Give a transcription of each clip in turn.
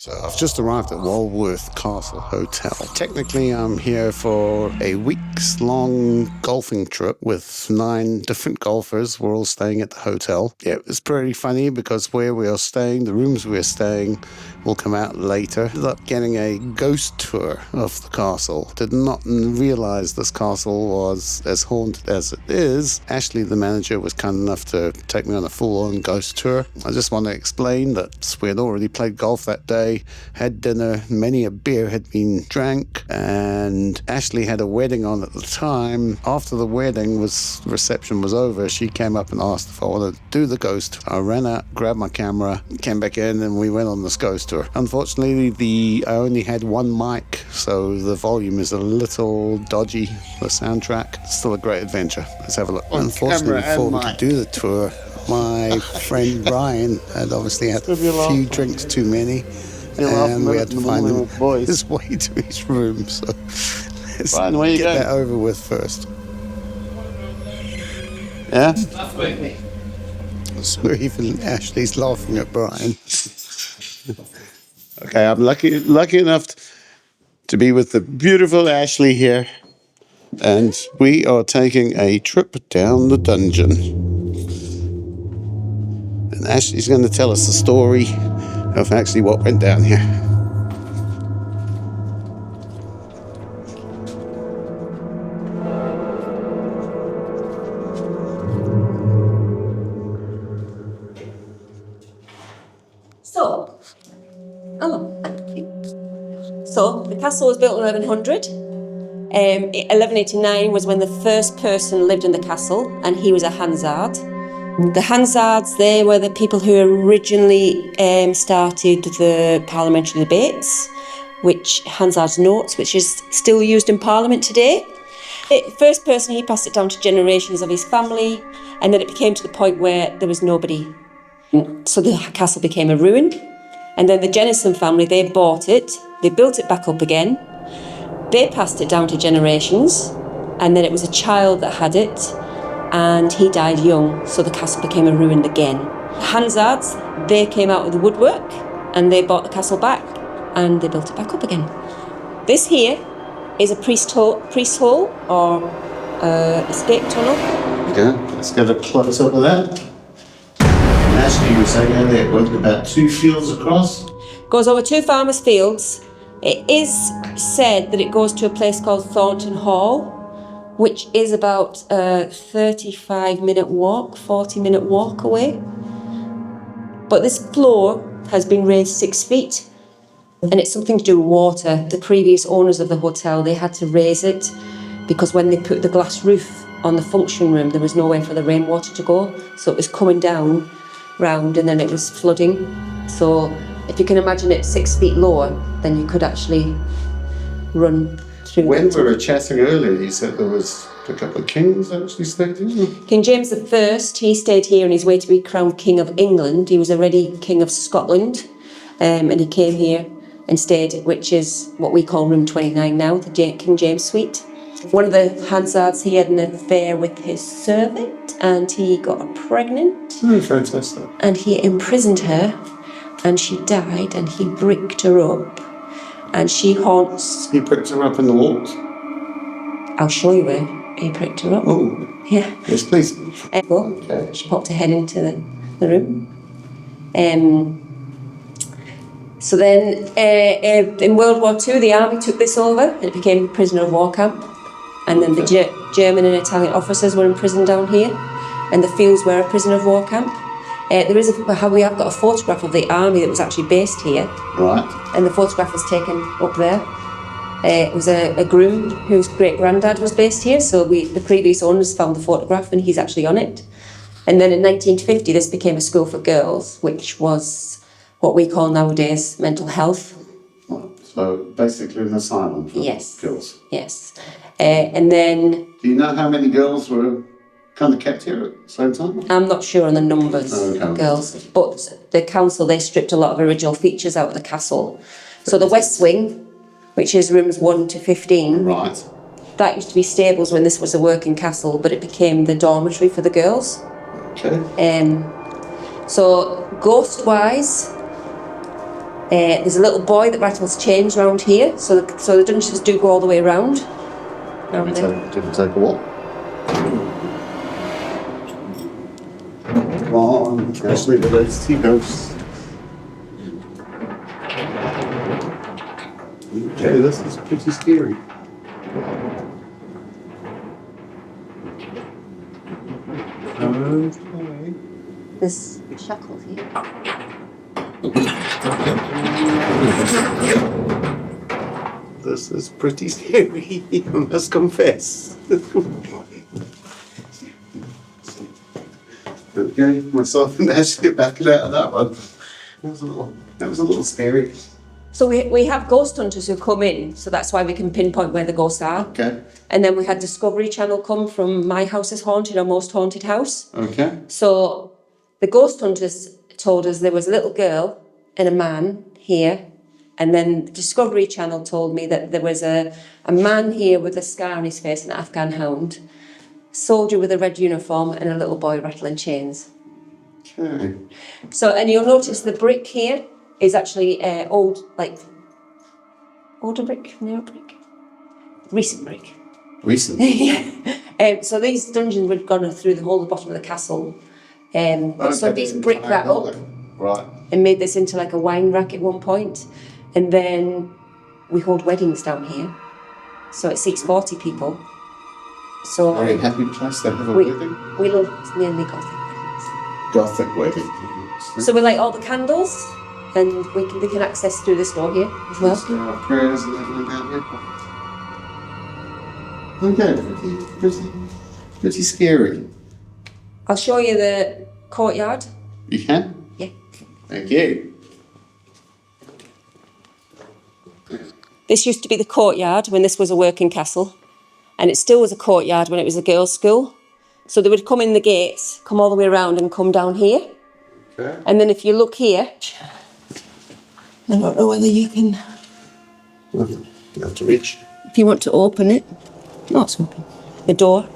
So I've just arrived at Walworth Castle Hotel. Technically, I'm here for a weeks-long golfing trip with 9 different golfers. We're all staying at the hotel. Yeah, it was pretty funny because where we are staying, the rooms we're staying, will come out later. Ended up getting a ghost tour of the castle. Did not realize this castle was as haunted as it is. Ashley, the manager, was kind enough to take me on a full-on ghost tour. I just want to explain that we had already played golf that day, had dinner, many a beer had been drank, and Ashley had a wedding on at the time. After the wedding reception was over, she came up and asked if I wanted to do the ghost. I ran out, grabbed my camera, came back in, and we went on this ghost tour. Unfortunately, I only had one mic, so the volume is a little dodgy, the soundtrack. Still a great adventure. Let's have a look. Unfortunately, before we could do the tour, my friend Brian had obviously had a few drinks too many, and we had to find him his way to his room. So let's get that over with first. Yeah? So even Ashley's laughing at Brian. Okay, I'm lucky enough to be with the beautiful Ashley here, and we are taking a trip down the dungeon. And Ashley's going to tell us the story of actually what went down here. So the castle was built in 1100. 1189 was when the first person lived in the castle, and he was a Hansard. The Hansards, they were the people who originally started the parliamentary debates, which Hansard's notes, which is still used in Parliament today. The first person, he passed it down to generations of his family, and then it became to the point where there was nobody. So the castle became a ruin. And then the Jennison family, they bought it, they built it back up again, they passed it down to generations, and then it was a child that had it, and he died young, so the castle became a ruin again. Hansards, they came out of the woodwork, and they bought the castle back, and they built it back up again. This here is a priest hole or a stake tunnel. Okay, let's get a close up of that. Ashley, you were saying earlier it went about 2 fields across? Goes over 2 farmers' fields. It is said that it goes to a place called Thornton Hall, which is about a 35-minute walk, 40-minute walk away. But this floor has been raised 6 feet, and it's something to do with water. The previous owners of the hotel, they had to raise it because when they put the glass roof on the function room, there was nowhere for the rainwater to go, so it was coming down round and then it was flooding. So if you can imagine it 6 feet lower, then you could actually run through. When we were chatting earlier, you said there was a couple of kings actually stayed here. King James I, he stayed here on his way to be crowned King of England. He was already King of Scotland, and he came here and stayed, which is what we call room 29 now, the King James suite. One of the Hansards, he had an affair with his servant, and he got her pregnant. Fantastic. And he imprisoned her, and she died, and he bricked her up, and she haunts. He bricked her up in the walls? I'll show you where he bricked her up. Oh, yeah. Yes, please. Okay. She popped her head into the room. So then, in World War II, the army took this over, and it became a prisoner of war camp. And then the German and Italian officers were imprisoned down here, and the fields were a prisoner of war camp. We have got a photograph of the army that was actually based here. Right. And the photograph was taken up there. It was a groom whose great-granddad was based here, so the previous owners found the photograph, and he's actually on it. And then in 1950, this became a school for girls, which was what we call nowadays mental health. So basically an asylum for girls. Yes. And then... Do you know how many girls were kind of kept here at the same time? I'm not sure on the numbers of girls, but the council, they stripped a lot of original features out of the castle. So the West Wing, which is rooms 1 to 15, right, that used to be stables when this was a working castle, but it became the dormitory for the girls. Okay. So ghost-wise, There's a little boy that rattles chains around here, so the dungeons do go all the way around. Did we take a walk? Come on, actually, the those two ghosts. Okay, this is pretty scary. Okay. There's shackles here. This is pretty scary, I must confess. Okay, myself and Ashley back out of that one. That was a little scary. So we have ghost hunters who come in, so that's why we can pinpoint where the ghosts are. Okay. And then we had Discovery Channel come from My House is Haunted or Most Haunted House. Okay. So the ghost hunters told us there was a little girl and a man here. And then Discovery Channel told me that there was a man here with a scar on his face, an Afghan hound, soldier with a red uniform, and a little boy rattling chains. Okay. So, and you'll notice the brick here is actually older brick, newer brick, recent brick. Recent. Yeah. So these dungeons would have gone through the whole bottom of the castle. So these bricked that up. Right. And made this into like a wine rack at one point. And then we hold weddings down here. So it seats 40 people. So Very happy place to have a wedding. We love mainly Gothic weddings. Gothic wedding. So we light all the candles, and they can access through this door here as well. There are prayers and everything down here. Okay, pretty scary. I'll show you the courtyard. You can? Yeah. Thank you. This used to be the courtyard when this was a working castle, and it still was a courtyard when it was a girls' school. So they would come in the gates, come all the way around and come down here. Okay. And then if you look here, I don't know whether you can... You have to reach. If you want to open it. No, it's open. The door.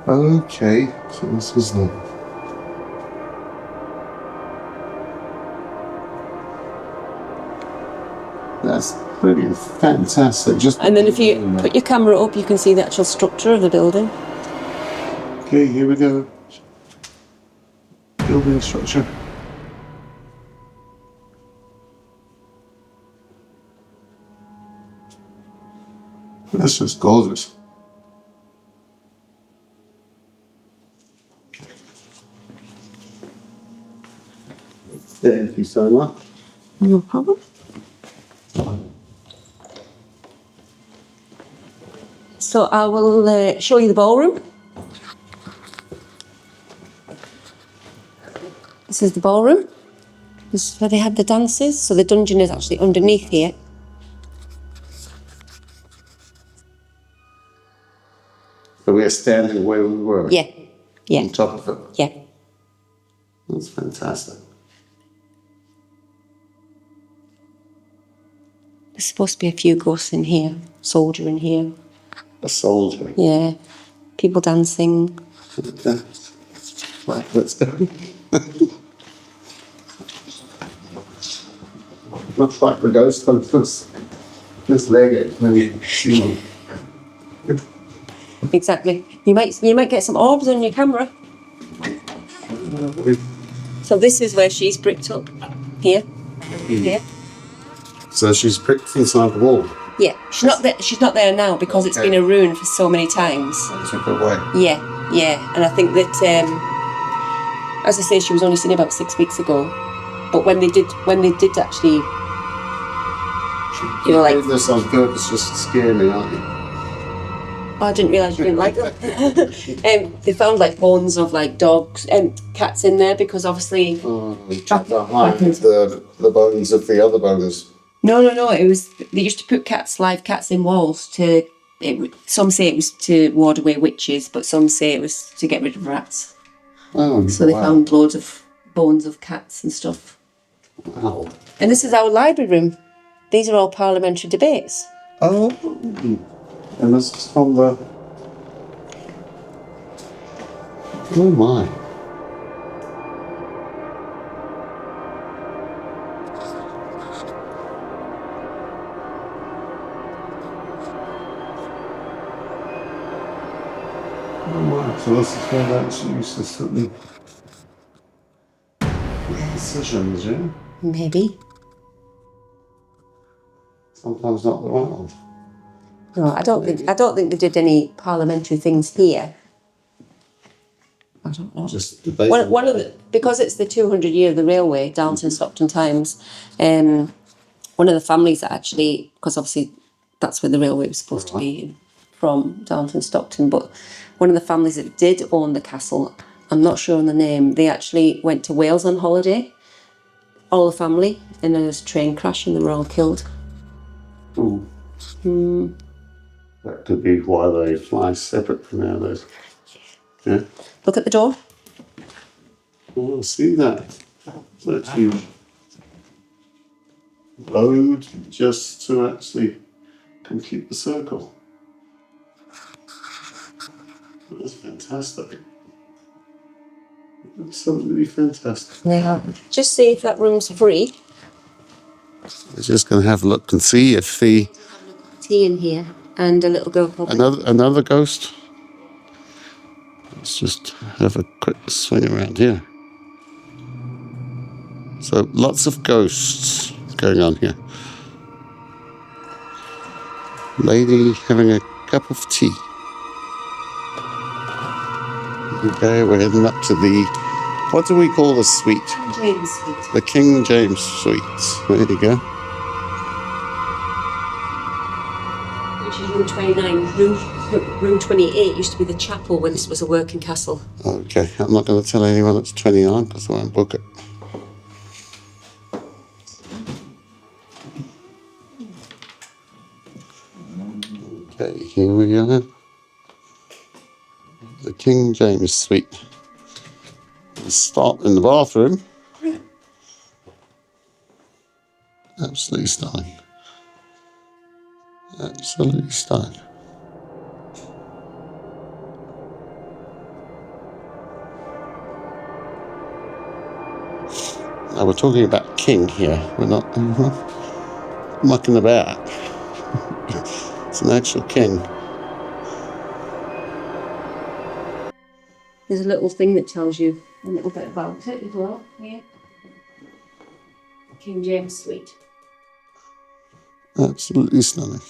Okay, so this is the... That's pretty fantastic. And then if you put your camera up, you can see the actual structure of the building. Okay, here we go. Building structure. That's just gorgeous. Thank you so much. No problem. So I will show you the ballroom. This is the ballroom. This is where they had the dances. So the dungeon is actually underneath here. So we are standing where we were? Yeah, yeah. On top of it? Yeah. That's fantastic. There's supposed to be a few ghosts in here. Soldier in here. A soldier. Yeah. People dancing. Right, let's go. Looks like the ghost hunters. This leg, maybe. Exactly. You might get some orbs on your camera. So this is where she's bricked up. Here. Here. So she's pricked inside the wall. Yeah. She's not there now because it's been a ruin for so many times. Took her away. Yeah, yeah. And I think that as I say, she was only seen about 6 weeks ago. But when they did actually did this on purpose just to scare me, aren't you? Oh, I didn't realise you didn't like them. They found like bones of like dogs and cats in there because obviously Behind the bones of the other bones. No. It was they used to put live cats in walls some say it was to ward away witches, but some say it was to get rid of rats. Oh, so they found loads of bones of cats and stuff. Wow. And this is our library room. These are all parliamentary debates. Oh. And this is from the... Oh my. Oh wow, so this is where they actually used to sit and make decisions, yeah? Maybe. Sometimes not the right one. No, I don't think they did any parliamentary things here. I don't know. Just debating. One of the, because it's the 200 year of the railway, Darlington Stockton Times. One of the families that actually, because obviously that's where the railway was supposed to be from, Darlington Stockton, but one of the families that did own the castle, I'm not sure on the name, they actually went to Wales on holiday, all the family, and there was a train crash and they were all killed. Ooh. That could be why they fly separate from ours. Yeah. Look at the door. Oh, see that? That huge road just to actually complete the circle. That's fantastic. Absolutely fantastic. Yeah. Just see if that room's free. We're just going to have a look and see if the Tea in here and a little girl probably. another ghost. Let's just have a quick swing around here. So lots of ghosts going on here. Lady having a cup of tea. Okay, we're heading up to the, what do we call the suite? James Suite. The King James Suite. There you go. Which is room 29. Room 28 used to be the chapel when this was a working castle. Okay, I'm not going to tell anyone it's 29 because I won't book it. Okay, here we are. The King James Suite. Let's start in the bathroom. Absolutely stunning. Absolutely stunning. Now we're talking about king here. We're not mucking about. It's an actual king. There's a little thing that tells you a little bit about it as well. Yeah. King James Suite. Absolutely stunning.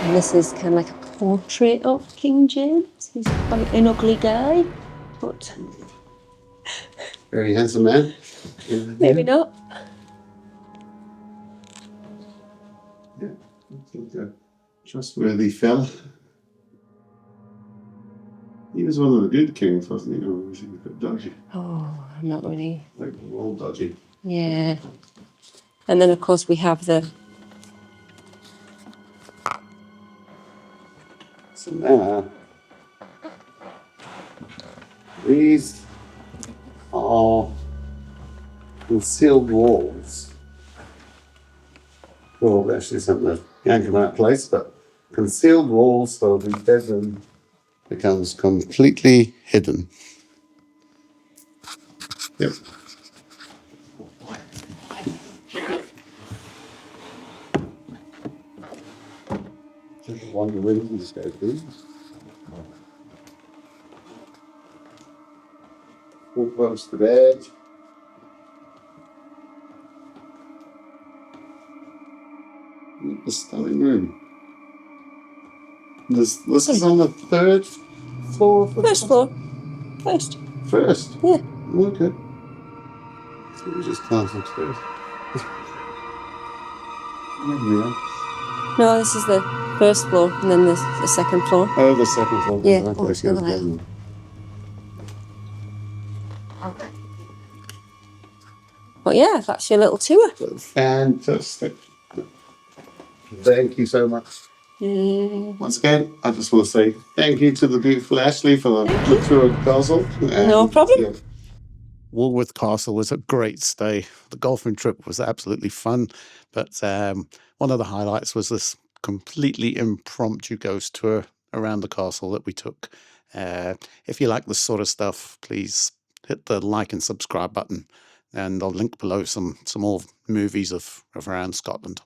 And this is kind of like a portrait of King James. He's quite an ugly guy, but Very handsome man. maybe not. Yeah, I think a trustworthy fella. He was one of the good kings, wasn't he? Or was he a bit dodgy? Oh, I'm not really. Like, all dodgy. Yeah. And then, of course, we have the. So now, these are concealed walls. Well, actually, something that yank them out of place, but concealed walls so the bedroom becomes completely hidden. Yep. Wonder where you just go through. All close to bed. The stunning room. This is on the third floor. First floor. First. First? Yeah. Okay. So we just climb upstairs. There we are. No, this is the first floor, and then there's the second floor. Oh, the second floor. Yeah. Okay, Oh, so look at then- What yeah, that's your little tour. Fantastic. Thank you so much. Once again, I just want to say thank you to the beautiful Ashley for the tour of the castle. No problem. Yeah. Walworth Castle was a great stay. The golfing trip was absolutely fun, but one of the highlights was this completely impromptu ghost tour around the castle that we took. If you like this sort of stuff, please hit the like and subscribe button, and I'll link below some more movies of around Scotland.